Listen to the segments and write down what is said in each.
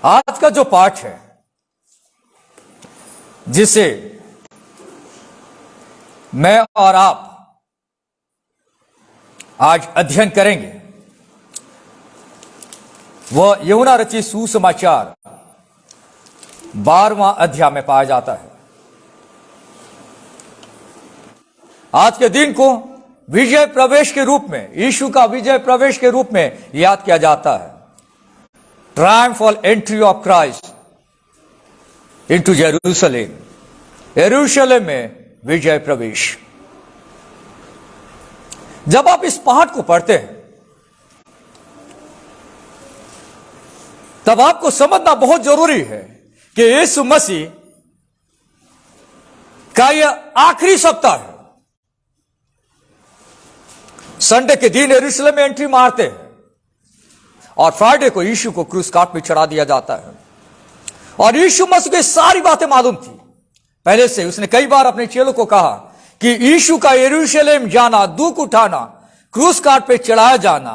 आज का जो पाठ है जिसे मैं और आप आज अध्ययन करेंगे वह यूहन्ना रचित सुसमाचार 12वां अध्याय में पाया जाता है। आज के दिन को विजय प्रवेश के रूप में, यीशु का विजय प्रवेश के रूप में याद किया जाता है। Triumphal entry of Christ into Jerusalem, यरूशलेम में विजय प्रवेश। जब आप इस पाठ को पढ़ते हैं तब आपको समझना बहुत जरूरी है कि यीशु मसीह का यह आखिरी सप्ताह है। संडे के दिन यरूशलेम में एंट्री मारते हैं और फ्राइडे को यीशु को क्रूस काट पे चढ़ा दिया जाता है। और यीशु मसीह को सारी बातें मालूम थी पहले से। उसने कई बार अपने चेलों को कहा कि यीशु का यरूशलेम जाना, दुख उठाना, क्रूस काट पे चढ़ाया जाना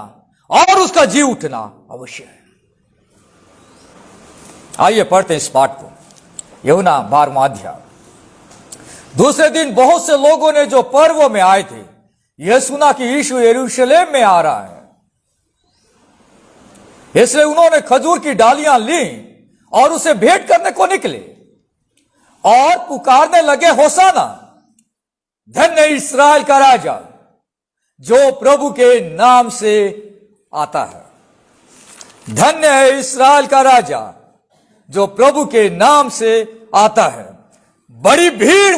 और उसका जी उठना अवश्य है। आइए पढ़ते हैं इस पाठ को। यूहन्ना 12वां अध्याय। दूसरे दिन बहुत से लोगों ने जो पर्वों में आए थे यह सुना कि यीशु यरूशलेम में आ रहा है, इसलिए उन्होंने खजूर की डालियां ली और उसे भेंट करने को निकले और पुकारने लगे, होसाना, धन्य इस्राएल का राजा जो प्रभु के नाम से आता है। धन्य है इस्राएल का राजा जो प्रभु के नाम से आता है। बड़ी भीड़,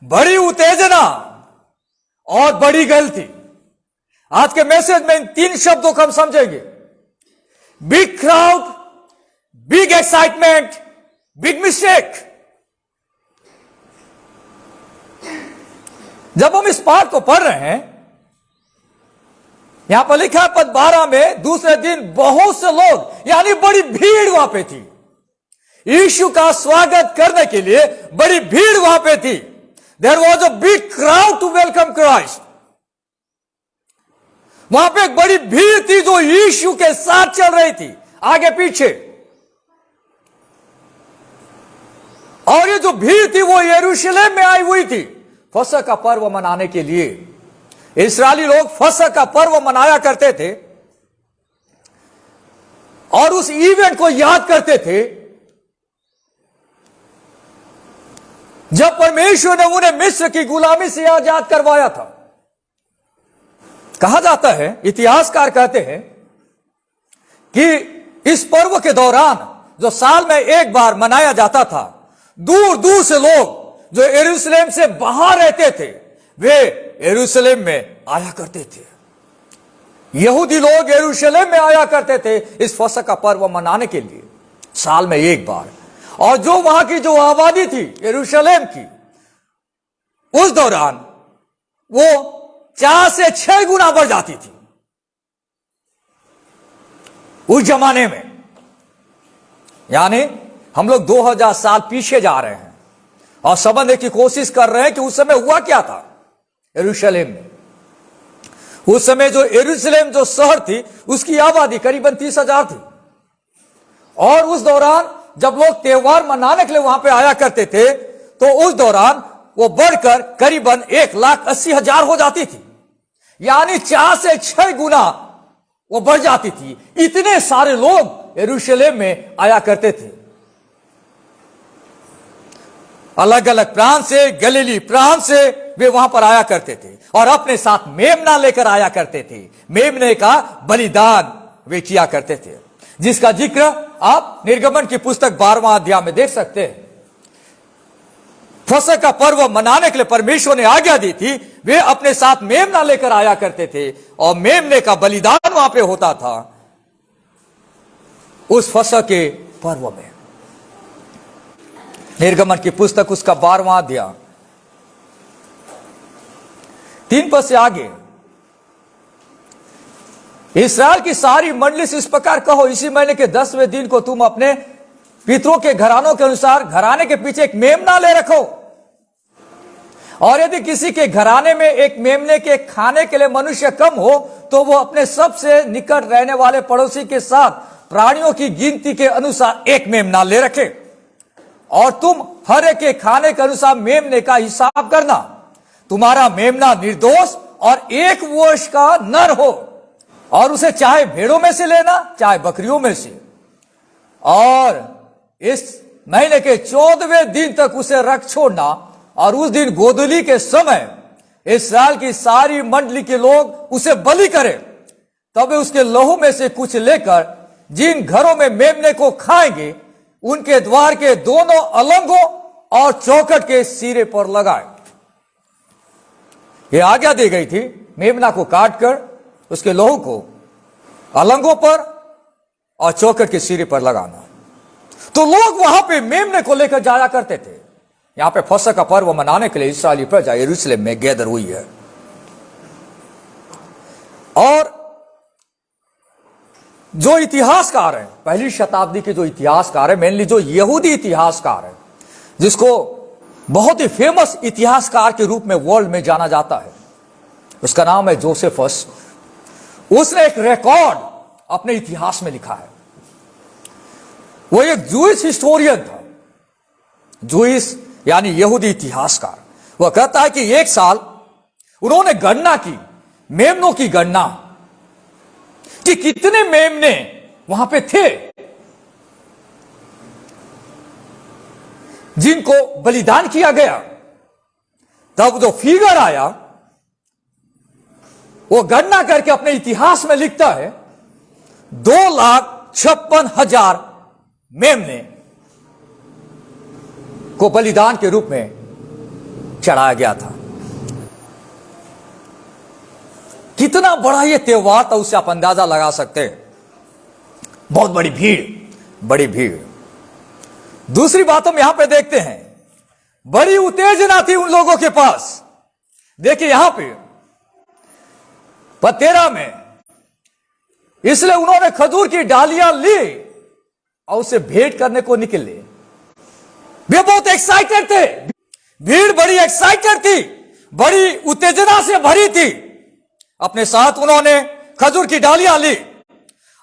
बड़ी उत्तेजना और बड़ी गलती। आज के मैसेज में इन 3 शब्दों को हम समझेंगे। Big crowd, big excitement, big mistake. जब हम इस पाठ को पढ़ रहे हैं, यहां पर लिखा है पद 12 में, दूसरे दिन बहुत से लोग, यानी बड़ी भीड़ वहां पे थी। यीशु का स्वागत करने के लिए बड़ी भीड़ वहां पे थी। There was a big crowd to welcome Christ. वहां पे एक बड़ी भीड़ थी जो यीशु के साथ चल रही थी, आगे पीछे। और ये जो भीड़ थी वो यरूशलेम में आई हुई थी फसह का पर्व मनाने के लिए। इस्राएली लोग फसह का पर्व मनाया करते थे और उस इवेंट को याद करते थे जब परमेश्वर ने उन्हें मिस्र की गुलामी से आजाद करवाया था। कहा जाता है, इतिहासकार कहते हैं कि इस पर्व के दौरान जो साल में एक बार मनाया जाता था, दूर दूर से लोग जो यरूशलेम से बाहर रहते थे वे यरूशलेम में आया करते थे। यहूदी लोग यरूशलेम में आया करते थे इस फसह का पर्व मनाने के लिए साल में एक बार। और जो वहां की जो आबादी थी यरूशलेम की, उस दौरान वो 4 से 6 गुना बढ़ जाती थी उस जमाने में। यानी हम लोग 2000 साल पीछे जा रहे हैं और समझने की कोशिश कर रहे हैं कि उस समय हुआ क्या था यरूशलेम में। उस समय जो यरूशलेम जो शहर थी उसकी आबादी करीबन 30,000 थी। और उस दौरान जब लोग त्योहार मनाने के लिए वहां पे आया करते थे तो उस दौरान वो बढ़कर करीबन 1,80,000 हो जाती थी। यानी 4 से 6 गुना वो बढ़ जाती थी। इतने सारे लोग यरूशलेम में आया करते थे। अलग अलग प्रांत से, गलीली प्रांत से वे वहां पर आया करते थे और अपने साथ मेमना लेकर आया करते थे। मेमने का बलिदान वे किया करते थे, जिसका जिक्र आप निर्गमन की पुस्तक 12वां अध्याय में देख सकते हैं। फसह का पर्व मनाने के लिए परमेश्वर ने आज्ञा दी थी। वे अपने साथ मेमना लेकर आया करते थे और मेमने का बलिदान वहां पे होता था उस फसह के पर्व में। निर्गमन की पुस्तक उसका 12वां अध्याय 3 पद से आगे, इस्राएल की सारी मंडली से इस प्रकार कहो, इसी महीने के 10वें दिन को तुम अपने पितरों के घरानों के अनुसार घराने के पीछे एक मेमना ले रखो। और यदि किसी के घराने में एक मेमने के खाने के लिए मनुष्य कम हो तो वो अपने सबसे निकट रहने वाले पड़ोसी के साथ प्राणियों की गिनती के अनुसार एक मेमना ले रखे, और तुम हर एक के खाने के अनुसार मेमने का हिसाब करना। तुम्हारा मेमना निर्दोष और 1 वर्ष का नर हो, और उसे चाहे भेड़ों में से लेना चाहे बकरियों में से, और इस महीने के 14वें दिन तक उसे रख छोड़ना। और उस दिन गोधूली के समय इस्राएल की सारी मंडली के लोग उसे बलि करें। तब वे उसके लहू में से कुछ लेकर जिन घरों में मेमने को खाएंगे उनके द्वार के दोनों अलंगों और चौखट के सिरे पर लगाए। यह आज्ञा दी गई थी मेमना को काटकर उसके लहू को अलंगों पर और चौखट के सिरे पर लगाना। तो लोग वहां पे मेमने को लेकर जाया करते थे। यहां पे फसह का पर्व मनाने के लिए इस्राएली प्रजा यरूशलेम में गैदर हुई है। और जो इतिहासकार है, पहली शताब्दी के जो इतिहासकार है, मेनली जो यहूदी इतिहासकार है, जिसको बहुत ही फेमस इतिहासकार के रूप में वर्ल्ड में जाना जाता है, उसका नाम है जोसेफस। उसने एक रिकॉर्ड अपने इतिहास में लिखा है। वो एक जूइश हिस्टोरियन था, जूइश यानी यहूदी इतिहासकार। वह कहता है कि एक साल उन्होंने गणना की, मेमनों की गणना कि कितने मेमने वहां पे थे जिनको बलिदान किया गया। तब जो फिगर आया वो गणना करके अपने इतिहास में लिखता है 2,56,000 मेमने को बलिदान के रूप में चढ़ाया गया था। कितना बड़ा यह त्योहार था उससे आप अंदाजा लगा सकते हैं। बहुत बड़ी भीड़। दूसरी बात हम यहां पे देखते हैं, बड़ी उत्तेजना थी उन लोगों के पास। देखिए यहां पे 13 में, इसलिए उन्होंने खजूर की डालियां ली और उसे भेंट करने को निकले। वे बहुत एक्साइटेड थे, भीड़ बड़ी एक्साइटेड थी, बड़ी उत्तेजना से भरी थी। अपने साथ उन्होंने खजूर की डालियां ली,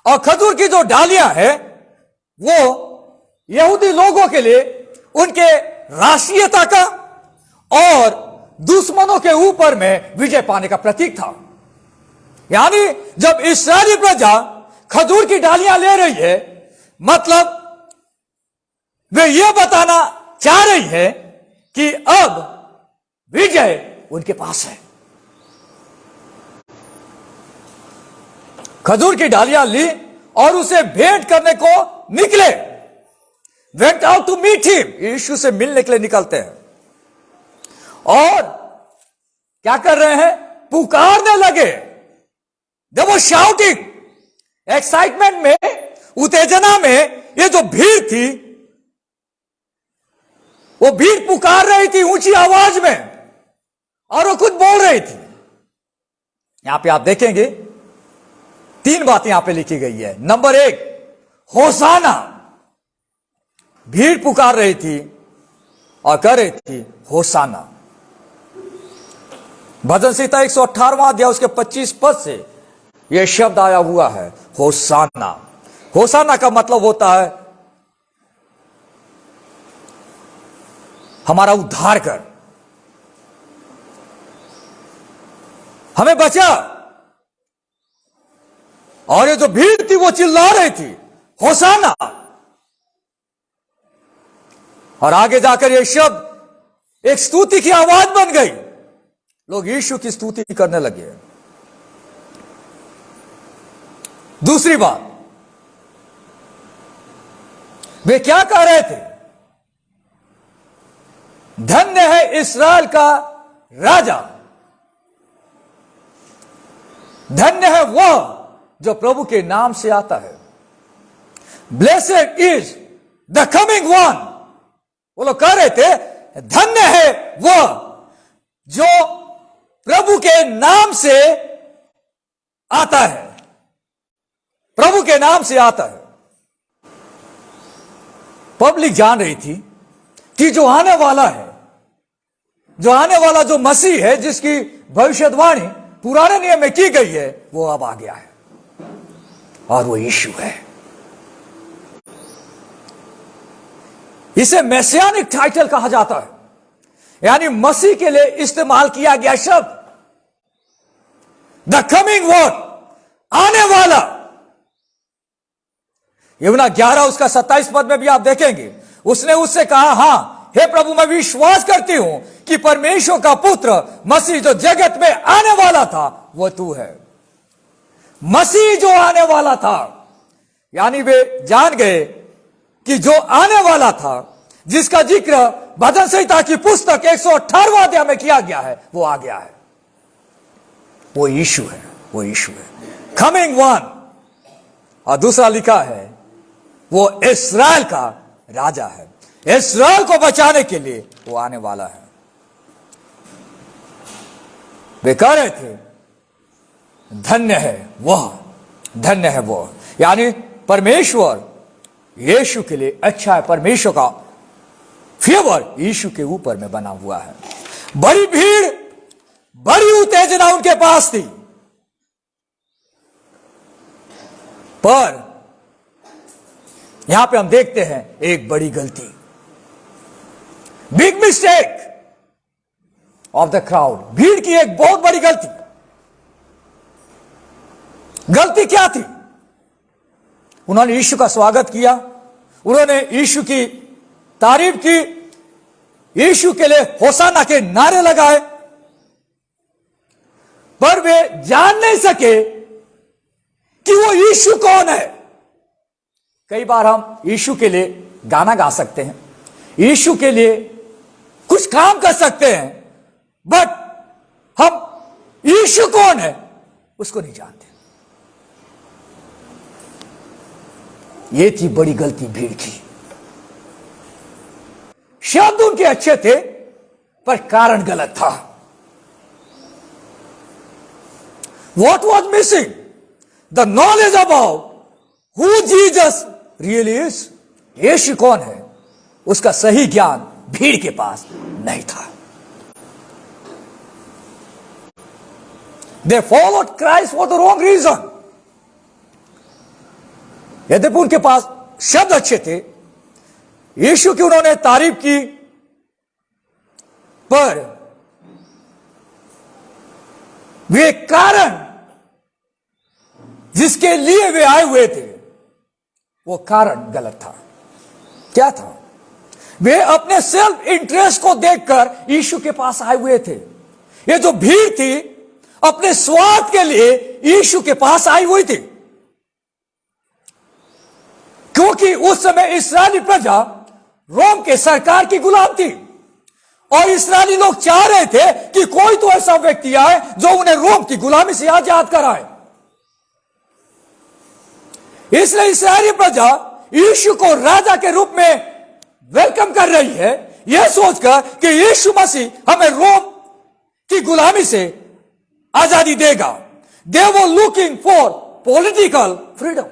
और खजूर की जो डालियां है वो यहूदी लोगों के लिए उनके राष्ट्रीयता का और दुश्मनों के ऊपर में विजय पाने का प्रतीक था। यानी जब इस्राएली प्रजा खजूर की डालियां ले रही है, मतलब वे ये बताना चाह रही है कि अब विजय उनके पास है। खजूर की डालियां ली और उसे भेंट करने को निकले। Went out to meet him, यीशु से मिलने के लिए निकलते हैं। और क्या कर रहे हैं? पुकारने लगे। दे वर शाउटिंग, एक्साइटमेंट में, उत्तेजना में ये जो भीड़ थी, वो भीड़ पुकार रही थी ऊंची आवाज में, और वो कुछ बोल रही थी। यहां पे आप देखेंगे 3 बातें यहां पे लिखी गई है। नंबर 1, होसाना। भीड़ पुकार रही थी और कह रही थी होसाना। भजन संहिता 118वां अध्याय उसके 25 पद से यह शब्द आया हुआ है, होसाना। होसाना का मतलब होता है हमारा उद्धार कर, हमें बचा। और ये जो भीड़ थी वो चिल्ला रही थी होसाना। और आगे जाकर यह शब्द एक स्तुति की आवाज बन गई। लोग यीशु की स्तुति करने लगे। दूसरी बात, वे क्या कह रहे थे? धन्य है इस्राएल का राजा, धन्य है वह जो प्रभु के नाम से आता है। Blessed is the coming one. वो लोग कह रहे थे धन्य है वह जो प्रभु के नाम से आता है, प्रभु के नाम से आता है। पब्लिक जान रही थी कि जो आने वाला है, जो आने वाला जो मसीह है, जिसकी भविष्यवाणी पुराने नियम में की गई है, वो अब आ गया है, और वो यीशु है। इसे मैसियानिक टाइटल कहा जाता है, यानी मसीह के लिए इस्तेमाल किया गया शब्द। द कमिंग वर्ड, आने वाला। यूहन्ना 11 उसका 27 पद में भी आप देखेंगे, उसने उससे कहा, हां हे प्रभु, मैं विश्वास करती हूं कि परमेश्वर का पुत्र मसीह जो जगत में आने वाला था वो तू है। मसीह जो आने वाला था, यानी वे जान गए कि जो आने वाला था, जिसका जिक्र भजन संहिता की पुस्तक 118वां अध्याय में किया गया है, वो आ गया है। वो यीशु है, वो यीशु है, कमिंग वन। और दूसरा लिखा है वो इस्राएल का राजा है, इस्राएल को बचाने के लिए वो आने वाला है। वे कह रहे थे, धन्य है वह, धन्य है वह, यानी परमेश्वर यीशु के लिए अच्छा है। परमेश्वर का फेवर यीशु के ऊपर में बना हुआ है। बड़ी भीड़, बड़ी उत्तेजना उनके पास थी, पर यहां पे हम देखते हैं एक बड़ी गलती, big mistake of the crowd. भीड़ की एक बहुत बड़ी गलती। गलती क्या थी? उन्होंने यीशु का स्वागत किया, उन्होंने यीशु की तारीफ की, यीशु के लिए होसाना के नारे लगाए, पर वे जान नहीं सके कि वो यीशु कौन है। कई बार हम यीशु के लिए गाना गा सकते हैं, यीशु के लिए कुछ काम कर सकते हैं, बट हम यीशु कौन है उसको नहीं जानते। ये थी बड़ी गलती भीड़ की। शब्द उनके अच्छे थे, पर कारण गलत था। What was missing? The knowledge about who Jesus really is. यीशु कौन है उसका सही ज्ञान भीड़ के पास नहीं था। They followed Christ for the wrong reason. यद्यपि उनके पास शब्द अच्छे थे, यीशु की उन्होंने तारीफ की, पर वे कारण जिसके लिए वे आए हुए थे वो कारण गलत था। क्या था? वे अपने सेल्फ इंटरेस्ट को देखकर यीशु के पास आए हुए थे। ये जो भीड़ थी अपने स्वार्थ के लिए यीशु के पास आई हुई थी, क्योंकि उस समय इस्राएली प्रजा रोम के सरकार की गुलाम थी और इस्राएली लोग चाह रहे थे कि कोई तो ऐसा व्यक्ति आए जो उन्हें रोम की गुलामी से आजाद कराए। इसलिए इस्राएली प्रजा यीशु को राजा के रूप में वेलकम कर रही है, यह सोचकर कि यीशु मसीह हमें रोम की गुलामी से आजादी देगा। They were looking for political freedom.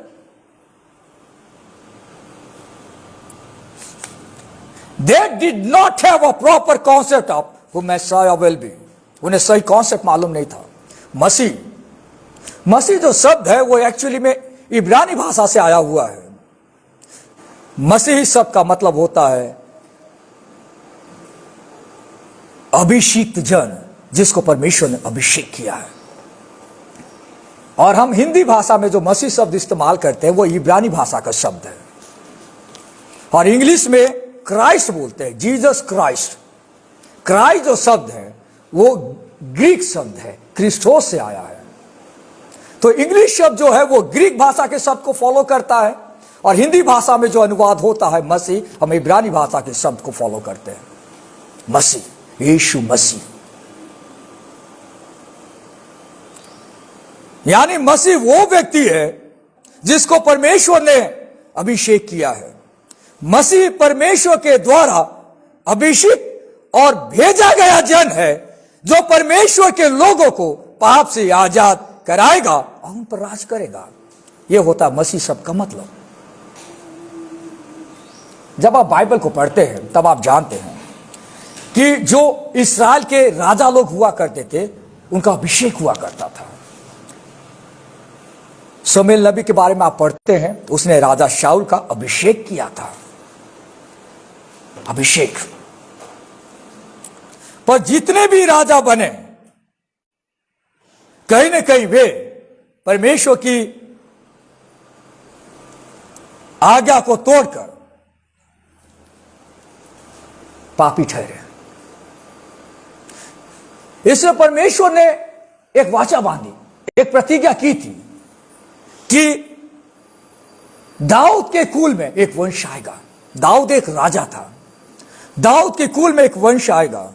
They did not have a proper concept of who Messiah will be. उन्हें सही कॉन्सेप्ट मालूम नहीं था। मसीह जो शब्द है वो एक्चुअली में इब्रानी भाषा से आया हुआ है। मसीही शब्द का मतलब होता है अभिषिक्त जन, जिसको परमेश्वर ने अभिषेक किया है। और हम हिंदी भाषा में जो मसीह शब्द इस्तेमाल करते हैं वो इब्रानी भाषा का शब्द है, और इंग्लिश में क्राइस्ट बोलते हैं, जीसस क्राइस्ट। क्राइस्ट जो शब्द है वो ग्रीक शब्द है, क्रिस्टोस से आया है। तो इंग्लिश शब्द जो है वो ग्रीक भाषा के शब्द को फॉलो करता है, और हिंदी भाषा में जो अनुवाद होता है मसीह, हम इब्रानी भाषा के शब्द को फॉलो करते हैं। मसीह, यीशु मसीह, यानी मसीह वो व्यक्ति है जिसको परमेश्वर ने अभिषेक किया है। मसीह परमेश्वर के द्वारा अभिषेक और भेजा गया जन है जो परमेश्वर के लोगों को पाप से आजाद कराएगा और उन पर राज करेगा। यह होता है मसीह शब्द का मतलब। जब आप बाइबल को पढ़ते हैं तब आप जानते हैं कि जो इस्राएल के राजा लोग हुआ करते थे उनका अभिषेक हुआ करता था। शमूएल नबी के बारे में आप पढ़ते हैं, उसने राजा शाऊल का अभिषेक किया था। अभिषेक। पर जितने भी राजा बने कहीं न कहीं वे परमेश्वर की आज्ञा को तोड़कर पापी ठहरे। इसलिए परमेश्वर ने एक वाचा बांधी, एक प्रतिज्ञा की थी कि दाऊद के कुल में एक वंश आएगा। दाऊद एक राजा था, दाऊद के कुल में एक वंश आएगा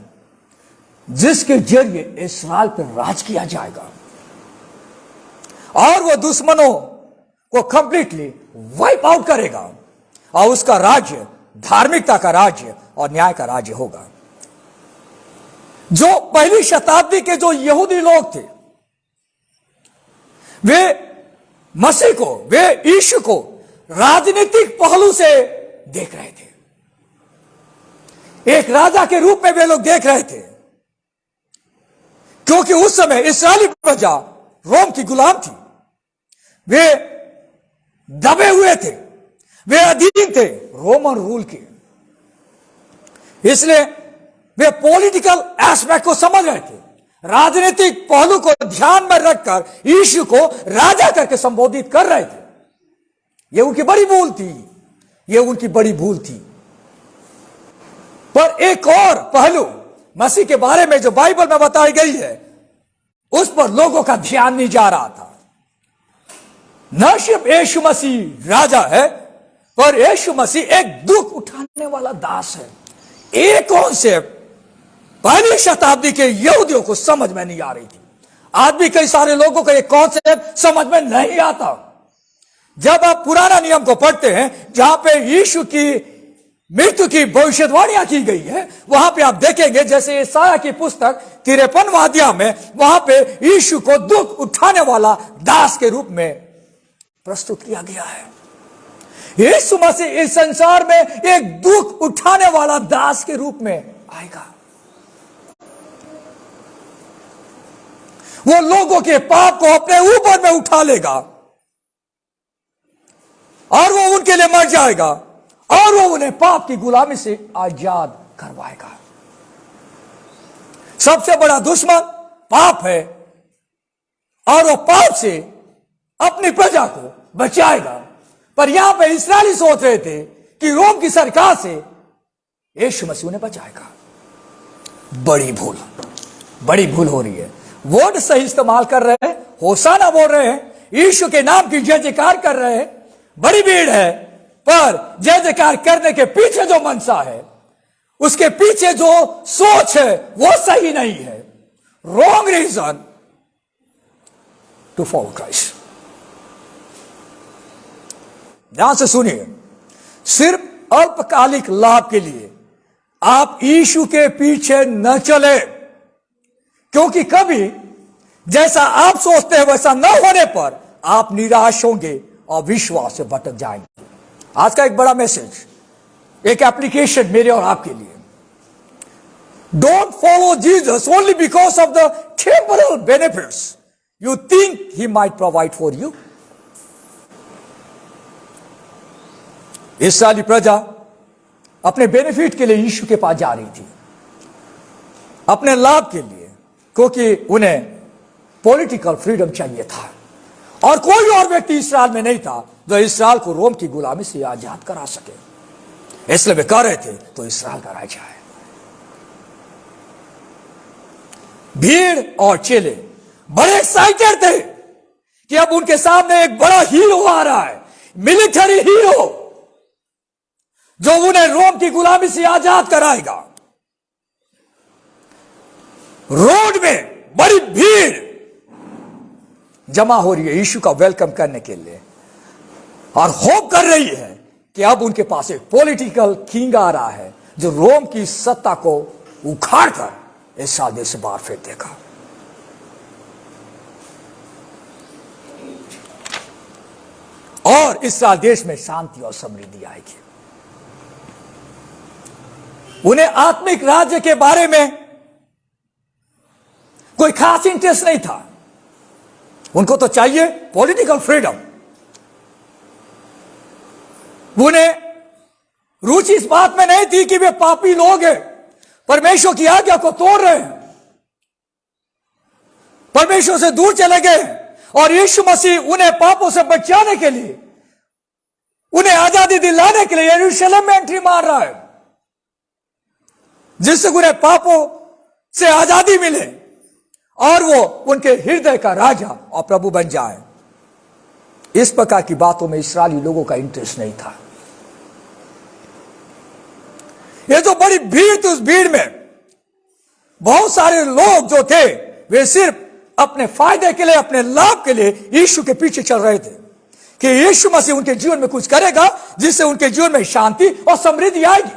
जिसके जरिए इस्राएल पर राज किया जाएगा और वह दुश्मनों को कंप्लीटली वाइप आउट करेगा और उसका राज्य धार्मिकता का राज्य और न्याय का राज्य होगा। जो पहली शताब्दी के जो यहूदी लोग थे वे मसीह को, वे यीशु को राजनीतिक पहलू से देख रहे थे, एक राजा के रूप में वे लोग देख रहे थे, क्योंकि उस समय इस्राएली प्रजा रोम की गुलाम थी, वे दबे हुए थे, वे अधीन थे रोमन रूल के। इसलिए वे पॉलिटिकल एस्पेक्ट को समझ रहे थे, राजनीतिक पहलू को ध्यान में रखकर यीशु को राजा करके संबोधित कर रहे थे। यह उनकी बड़ी भूल थी, यह उनकी बड़ी भूल थी। पर एक और पहलू मसीह के बारे में जो बाइबल में बताई गई है उस पर लोगों का ध्यान नहीं जा रहा था। न सिर्फ यीशु मसीह राजा है, पर यीशु मसीह एक दुख उठाने वाला दास है। एक कॉन्सेप्ट पहली शताब्दी के यहूदियों को समझ में नहीं आ रही थी। आज भी कई सारे लोगों को एक कॉन्सेप्ट समझ में नहीं आता। जब आप पुराना नियम को पढ़ते हैं जहां पे यीशु की मृत्यु की भविष्यवाणियां की गई है, वहां पे आप देखेंगे जैसे यशायाह की पुस्तक 53वां अध्याय में वहां पे यीशु को दुख उठाने वाला दास के रूप में प्रस्तुत किया गया है। यीशु मसीह इस संसार में एक दुख उठाने वाला दास के रूप में आएगा। वो लोगों के पाप को अपने ऊपर में उठा लेगा और वो उनके लिए मर जाएगा और वो उन्हें पाप की गुलामी से आजाद करवाएगा। सबसे बड़ा दुश्मन पाप है और वो पाप से अपनी प्रजा को बचाएगा। पर यहां पे इस्राएली सोच रहे थे कि रोम की सरकार से यीशु मसीह उन्हें बचाएगा। बड़ी भूल हो रही है। वर्ड सही इस्तेमाल कर रहे हैं, होसाना बोल रहे हैं, यीशु के नाम की जय जयकार कर रहे हैं, बड़ी भीड़ है, पर जय जयकार करने के पीछे जो मनसा है, उसके पीछे जो सोच है वो सही नहीं है। Wrong reason to follow Christ. ध्यान से सुनिए, सिर्फ अल्पकालिक लाभ के लिए आप यीशु के पीछे न चले, क्योंकि कभी जैसा आप सोचते हैं वैसा न होने पर आप निराश होंगे और विश्वास से भटक जाएंगे। आज का एक बड़ा मैसेज, एक एप्लीकेशन मेरे और आपके लिए। Don't follow Jesus only because of the temporal benefits you think he might provide for you. इस्राएली प्रजा अपने बेनिफिट के लिए यीशु के पास जा रही थी, अपने लाभ के लिए, क्योंकि उन्हें पॉलिटिकल फ्रीडम चाहिए था और कोई और व्यक्ति इस्राएल में नहीं था जो इस्राएल को रोम की गुलामी से आजाद करा सके। इसलिए वे कह रहे थे तो इस्राएल का राजा है। भीड़ और चेले बड़े एक्साइटेड थे कि अब उनके सामने एक बड़ा हीरो आ रहा है, मिलिट्री हीरो, जो उन्हें रोम की गुलामी से आजाद कराएगा। रोड में बड़ी भीड़ जमा हो रही है यीशु का वेलकम करने के लिए और होप कर रही है कि अब उनके पास एक पॉलिटिकल किंग आ रहा है जो रोम की सत्ता को उखाड़कर इस देश से बाहर फेंक देगा। और इस देश में शांति और समृद्धि आएगी। उन्हें आत्मिक राज्य के बारे में कोई खास इंटरेस्ट नहीं था, उनको तो चाहिए पॉलिटिकल फ्रीडम। उन्हें रुचि इस बात में नहीं थी कि वे पापी लोग हैं, परमेश्वर की आज्ञा को तोड़ रहे हैं, परमेश्वर से दूर चले गए, और यीशु मसीह उन्हें पापों से बचाने के लिए, उन्हें आजादी दिलाने के लिए यरूशलेम में एंट्री मार रहा है, जिससे उन्हें पापों से आजादी मिले और वो उनके हृदय का राजा और प्रभु बन जाए। इस प्रकार की बातों में इस्राएली लोगों का इंटरेस्ट नहीं था। ये जो बड़ी भीड़ थी, उस भीड़ में बहुत सारे लोग जो थे वे सिर्फ अपने फायदे के लिए, अपने लाभ के लिए यीशु के पीछे चल रहे थे कि यीशु मसीह उनके जीवन में कुछ करेगा जिससे उनके जीवन में शांति और समृद्धि आएगी,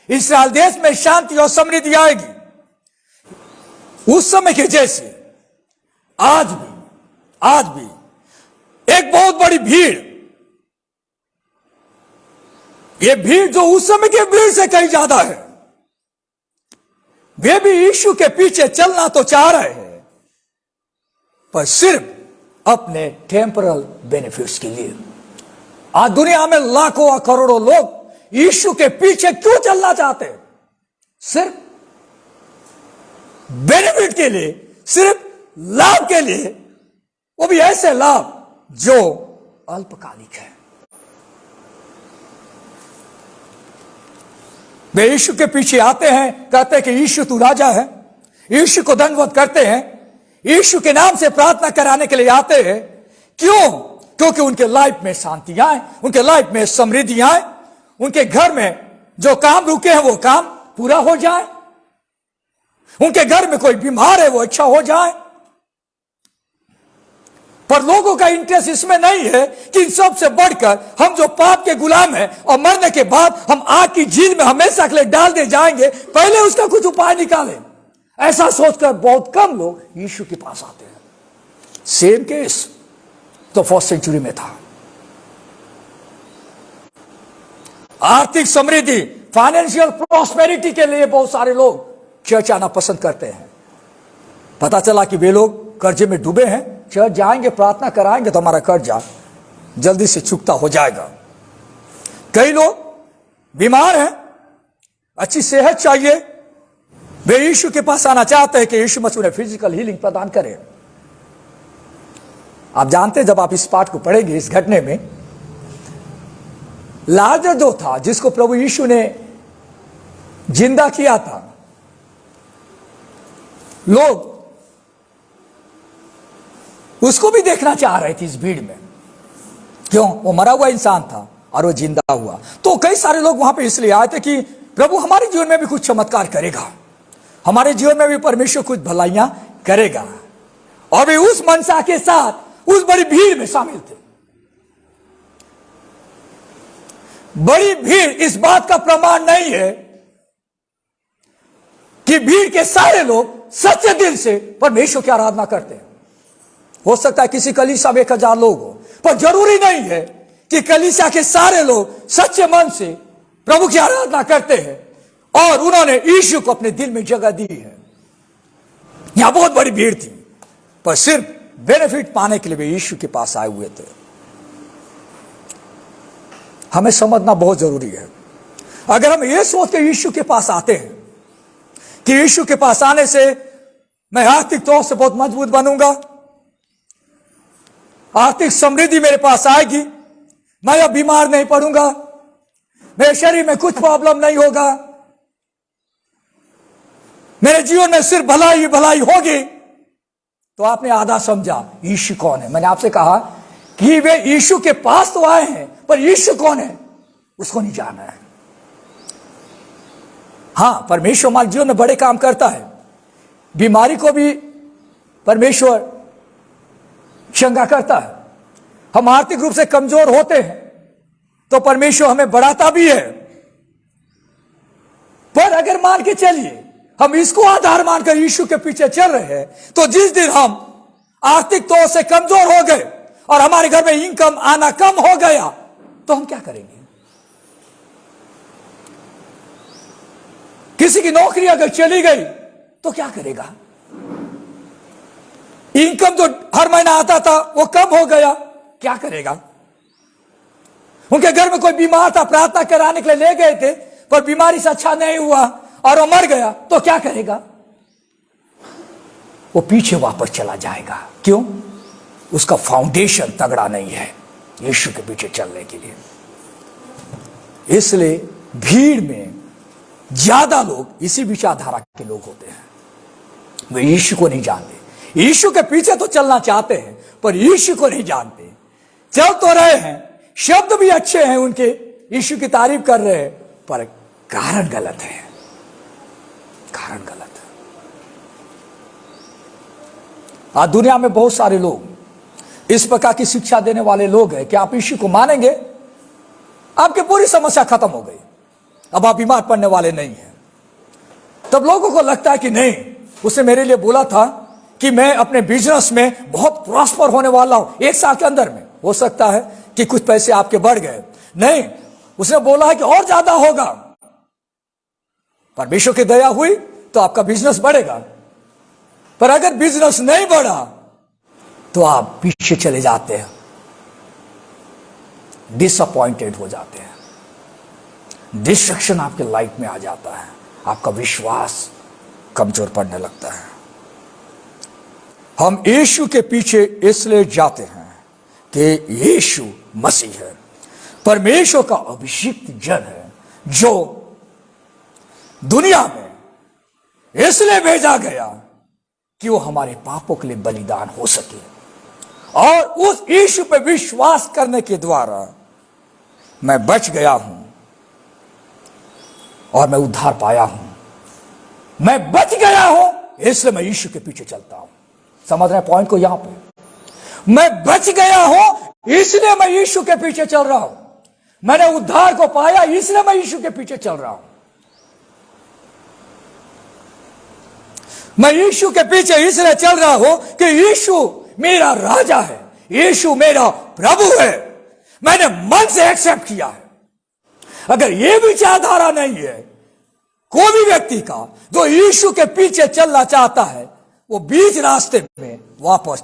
इस्राएल देश में शांति और समृद्धि आएगी। उस समय के जैसे आज भी एक बहुत बड़ी भीड़, ये भीड़ जो उस समय के भीड़ से कहीं ज्यादा है, वे भी यीशु के पीछे चलना तो चाह रहे हैं, पर सिर्फ अपने टेम्परल बेनिफिट्स के लिए। आज दुनिया में लाखों और करोड़ों लोग यीशु के पीछे क्यों चलना चाहते हैं? सिर्फ बेनिफिट के लिए, सिर्फ लाभ के लिए, वो भी ऐसे लाभ जो अल्पकालिक है। वे यीशु के पीछे आते हैं, कहते हैं कि यीशु तू राजा है, यीशु को दंडवत करते हैं, यीशु के नाम से प्रार्थना कराने के लिए आते हैं। क्यों? क्योंकि उनके लाइफ में शांति आए, उनके लाइफ में समृद्धि आए, उनके घर में जो काम रुके हैं वो काम पूरा हो जाए, उनके घर में कोई बीमार है वो अच्छा हो जाए। पर लोगों का इंटरेस्ट इसमें नहीं है कि इन सबसे बढ़कर हम जो पाप के गुलाम हैं और मरने के बाद हम आग की झील में हमेशा के लिए डाल दे जाएंगे, पहले उसका कुछ उपाय निकालें। ऐसा सोचकर बहुत कम लोग यीशु के पास आते हैं। सेम केस तो फर्स्ट सेंचुरी में था। आर्थिक समृद्धि, फाइनेंशियल प्रॉस्पेरिटी के लिए बहुत सारे लोग चर्च आना पसंद करते हैं। पता चला कि वे लोग कर्जे में डूबे हैं, चर्च जाएंगे, प्रार्थना कराएंगे तो हमारा कर्जा जल्दी से चुकता हो जाएगा। कई लोग बीमार हैं, अच्छी सेहत चाहिए, वे यीशु के पास आना चाहते हैं कि यीशु मसीह उन्हें फिजिकल हीलिंग प्रदान करे। आप जानते हैं, जब आप इस पाठ को पढ़ेंगे, इस घटने में लाजर जो था, जिसको प्रभु यीशु ने जिंदा किया था, लोग उसको भी देखना चाह रहे थे इस भीड़ में। क्यों? वो मरा हुआ इंसान था और वो जिंदा हुआ। तो कई सारे लोग वहां पे इसलिए आए थे कि प्रभु हमारे जीवन में भी कुछ चमत्कार करेगा, हमारे जीवन में भी परमेश्वर कुछ भलाइयां करेगा। और वे उस मनसा के साथ उस बड़ी भीड़ में शामिल थे। बड़ी भीड़ इस बात का प्रमाण नहीं है कि भीड़ के सारे लोग सच्चे दिल से परमेश्वर की आराधना करते हैं। हो सकता है किसी कलीसिया में 1000 लोग हो, पर जरूरी नहीं है कि कलीसिया के सारे लोग सच्चे मन से प्रभु की आराधना करते हैं और उन्होंने यीशु को अपने दिल में जगह दी है। यहां बहुत बड़ी भीड़ थी, पर सिर्फ बेनिफिट पाने के लिए वे यीशु के पास आए हुए थे। हमें समझना बहुत जरूरी है। अगर हम ये सोच के यीशु के पास आते हैं कि यीशु के पास आने से मैं आर्थिक तौर से बहुत मजबूत बनूंगा, आर्थिक समृद्धि मेरे पास आएगी, मैं अब बीमार नहीं पड़ूंगा, मेरे शरीर में कुछ प्रॉब्लम नहीं होगा, मेरे जीवन में सिर्फ भलाई ही भलाई होगी, तो आपने आधा समझा यीशु कौन है। मैंने आपसे कहा कि वे यीशु के पास तो आए हैं, पर यीशु कौन है उसको नहीं जाना है। हां, परमेश्वर हमारे जीवन में बड़े काम करता है। बीमारी को भी परमेश्वर चंगा करता है। हम आर्थिक रूप से कमजोर होते हैं तो परमेश्वर हमें बढ़ाता भी है। पर अगर मान के चलिए हम इसको आधार मानकर यीशु के पीछे चल रहे हैं, तो जिस दिन हम आर्थिक तौर से कमजोर हो गए और हमारे घर में इनकम आना कम हो गया, तो हम क्या करेंगे? किसी की नौकरी अगर चली गई तो क्या करेगा? इनकम जो हर महीना आता था वो कम हो गया, क्या करेगा? उनके घर में कोई बीमार था, प्रार्थना कराने के लिए ले गए थे, पर बीमारी से अच्छा नहीं हुआ और वो मर गया, तो क्या करेगा? वो पीछे वापस चला जाएगा। क्यों? उसका फाउंडेशन तगड़ा नहीं है यीशु के पीछे चलने के लिए। इसलिए भीड़ में ज्यादा लोग इसी विचारधारा के लोग होते हैं, वे यीशु को नहीं जानते। यीशु के पीछे तो चलना चाहते हैं पर यीशु को नहीं जानते। चल तो रहे हैं, शब्द भी अच्छे हैं उनके, यीशु की तारीफ कर रहे हैं, पर कारण गलत है, कारण गलत है। आज दुनिया में बहुत सारे लोग इस प्रकार की शिक्षा देने वाले लोग हैं कि आप यीशु को मानेंगे, आपकी पूरी समस्या खत्म हो गई, अब आप बीमार पड़ने वाले नहीं हैं। तब लोगों को लगता है कि नहीं, उसने मेरे लिए बोला था कि मैं अपने बिजनेस में बहुत प्रॉस्पर होने वाला हूं, 1 साल के अंदर में। हो सकता है कि कुछ पैसे आपके बढ़ गए, नहीं, उसने बोला है कि और ज्यादा होगा। परमेश्वर की दया हुई तो आपका बिजनेस बढ़ेगा, पर अगर बिजनेस नहीं बढ़ा तो आप पीछे चले जाते हैं, डिसअपॉइंटेड हो जाते हैं, डिस्ट्रक्शन आपके लाइफ में आ जाता है, आपका विश्वास कमजोर पड़ने लगता है। हम यीशु के पीछे इसलिए जाते हैं कि यीशु मसीह है, परमेश्वर का अभिषिक्त जन है, जो दुनिया में इसलिए भेजा गया कि वो हमारे पापों के लिए बलिदान हो सके, और उस यीशु पे विश्वास करने के द्वारा मैं बच गया हूं और मैं उद्धार पाया हूं। मैं बच गया हूं, इसलिए मैं यीशु के पीछे चलता हूं। समझ रहे हैं पॉइंट को? यहां पे मैं बच गया हूं, इसलिए मैं यीशु के पीछे चल रहा हूं। मैंने उद्धार को पाया, इसलिए मैं यीशु के पीछे चल रहा हूं। मैं यीशु के पीछे इसलिए चल रहा हूं कि यीशु मेरा राजा है, यीशु मेरा प्रभु है, मैंने मन से एक्सेप्ट किया है। अगर यह विचारधारा नहीं है कोई भी व्यक्ति का जो यीशु के पीछे चलना चाहता है, वो बीच रास्ते में वापस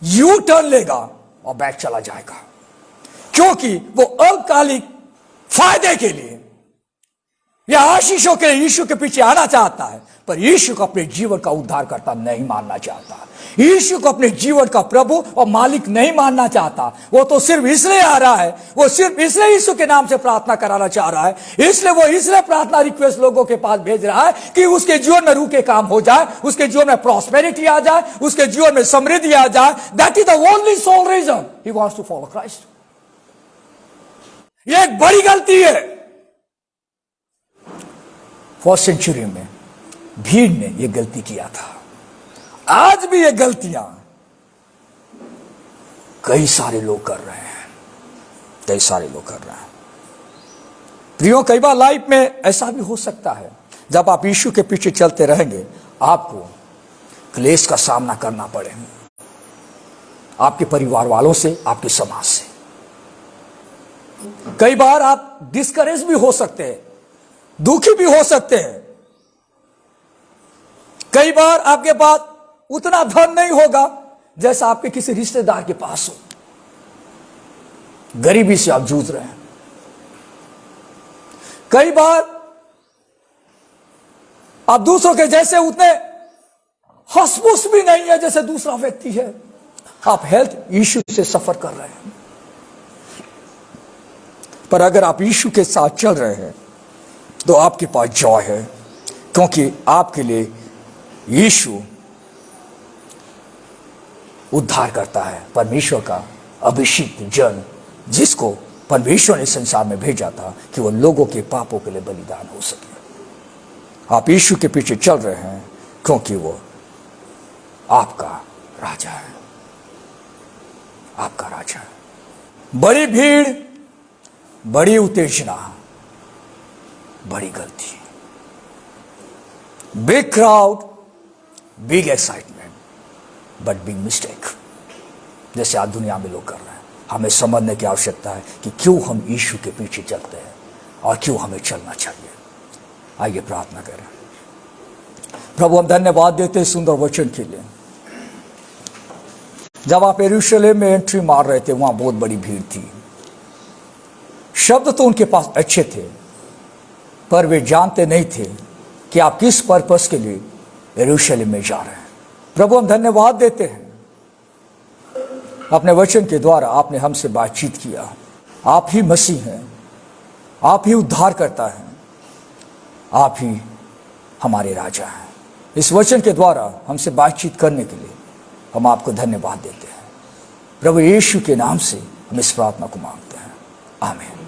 यू टर्न लेगा और बैक चला जाएगा, क्योंकि वो अल्पकालिक फायदे के लिए या आशीषों के लिए यीशु के पीछे आना चाहता है, पर यीशु को अपने जीवन का उद्धारकर्ता नहीं मानना चाहता, यीशु को अपने जीवन का प्रभु और मालिक नहीं मानना चाहता। वो तो सिर्फ इसलिए आ रहा है, वो सिर्फ इसलिए यीशु के नाम से प्रार्थना कराना चाह रहा है, इसलिए प्रार्थना रिक्वेस्ट लोगों के पास भेज रहा है कि उसके जीवन में रूखे काम हो जाए, उसके जीवन में प्रॉस्पेरिटी आ जाए, उसके जीवन में समृद्धि आ जाए। That is the only sole reason he wants to follow Christ. यह एक बड़ी गलती है। फर्स्ट सेंचुरी में भीड़ ने यह गलती किया था, आज भी ये गलतियां कई सारे लोग कर रहे हैं, कई सारे लोग कर रहे हैं। प्रियो, कई बार लाइफ में ऐसा भी हो सकता है, जब आप यीशु के पीछे चलते रहेंगे, आपको क्लेश का सामना करना पड़े, आपके परिवार वालों से, आपके समाज से। कई बार आप डिस्करेज भी हो सकते हैं, दुखी भी हो सकते हैं। कई बार आपके पास उतना धन नहीं होगा जैसा आपके किसी रिश्तेदार के पास हो, गरीबी से आप जूझ रहे हैं। कई बार आप दूसरों के जैसे उतने हंसमुस भी नहीं है जैसे दूसरा व्यक्ति है। आप हेल्थ इश्यू से सफर कर रहे हैं, पर अगर आप यीशु के साथ चल रहे हैं तो आपके पास जॉय है, क्योंकि आपके लिए यीशु उद्धार करता है, परमेश्वर का अभिषिक्त जन, जिसको परमेश्वर ने संसार में भेजा था कि वो लोगों के पापों के लिए बलिदान हो सके। आप यीशु के पीछे चल रहे हैं क्योंकि वो आपका राजा है, आपका राजा है। बड़ी भीड़, बड़ी उत्तेजना, बड़ी गलती। Big crowd, big excitement, but big mistake, जैसे आज दुनिया में लोग कर रहे हैं। हमें समझने की आवश्यकता है कि क्यों हम यीशु के पीछे चलते हैं और क्यों हमें चलना चाहिए। आइए प्रार्थना करें। प्रभु, हम धन्यवाद देते हैं सुंदर वचन के लिए। जब आप यरूशलेम में एंट्री मार रहे थे, वहां बहुत बड़ी भीड़ थी। शब्द तो उनके पास अच्छे थे, पर वे जानते नहीं थे कि आप किस पर्पस के लिए यरूशलेम में जा रहे हैं। प्रभु, हम धन्यवाद देते हैं, अपने वचन के द्वारा आपने हमसे बातचीत किया। आप ही मसीह हैं, आप ही उद्धार करता है, आप ही हमारे राजा हैं। इस वचन के द्वारा हमसे बातचीत करने के लिए हम आपको धन्यवाद देते हैं। प्रभु यीशु के नाम से हम इस प्रार्थना को मांगते हैं, आमीन।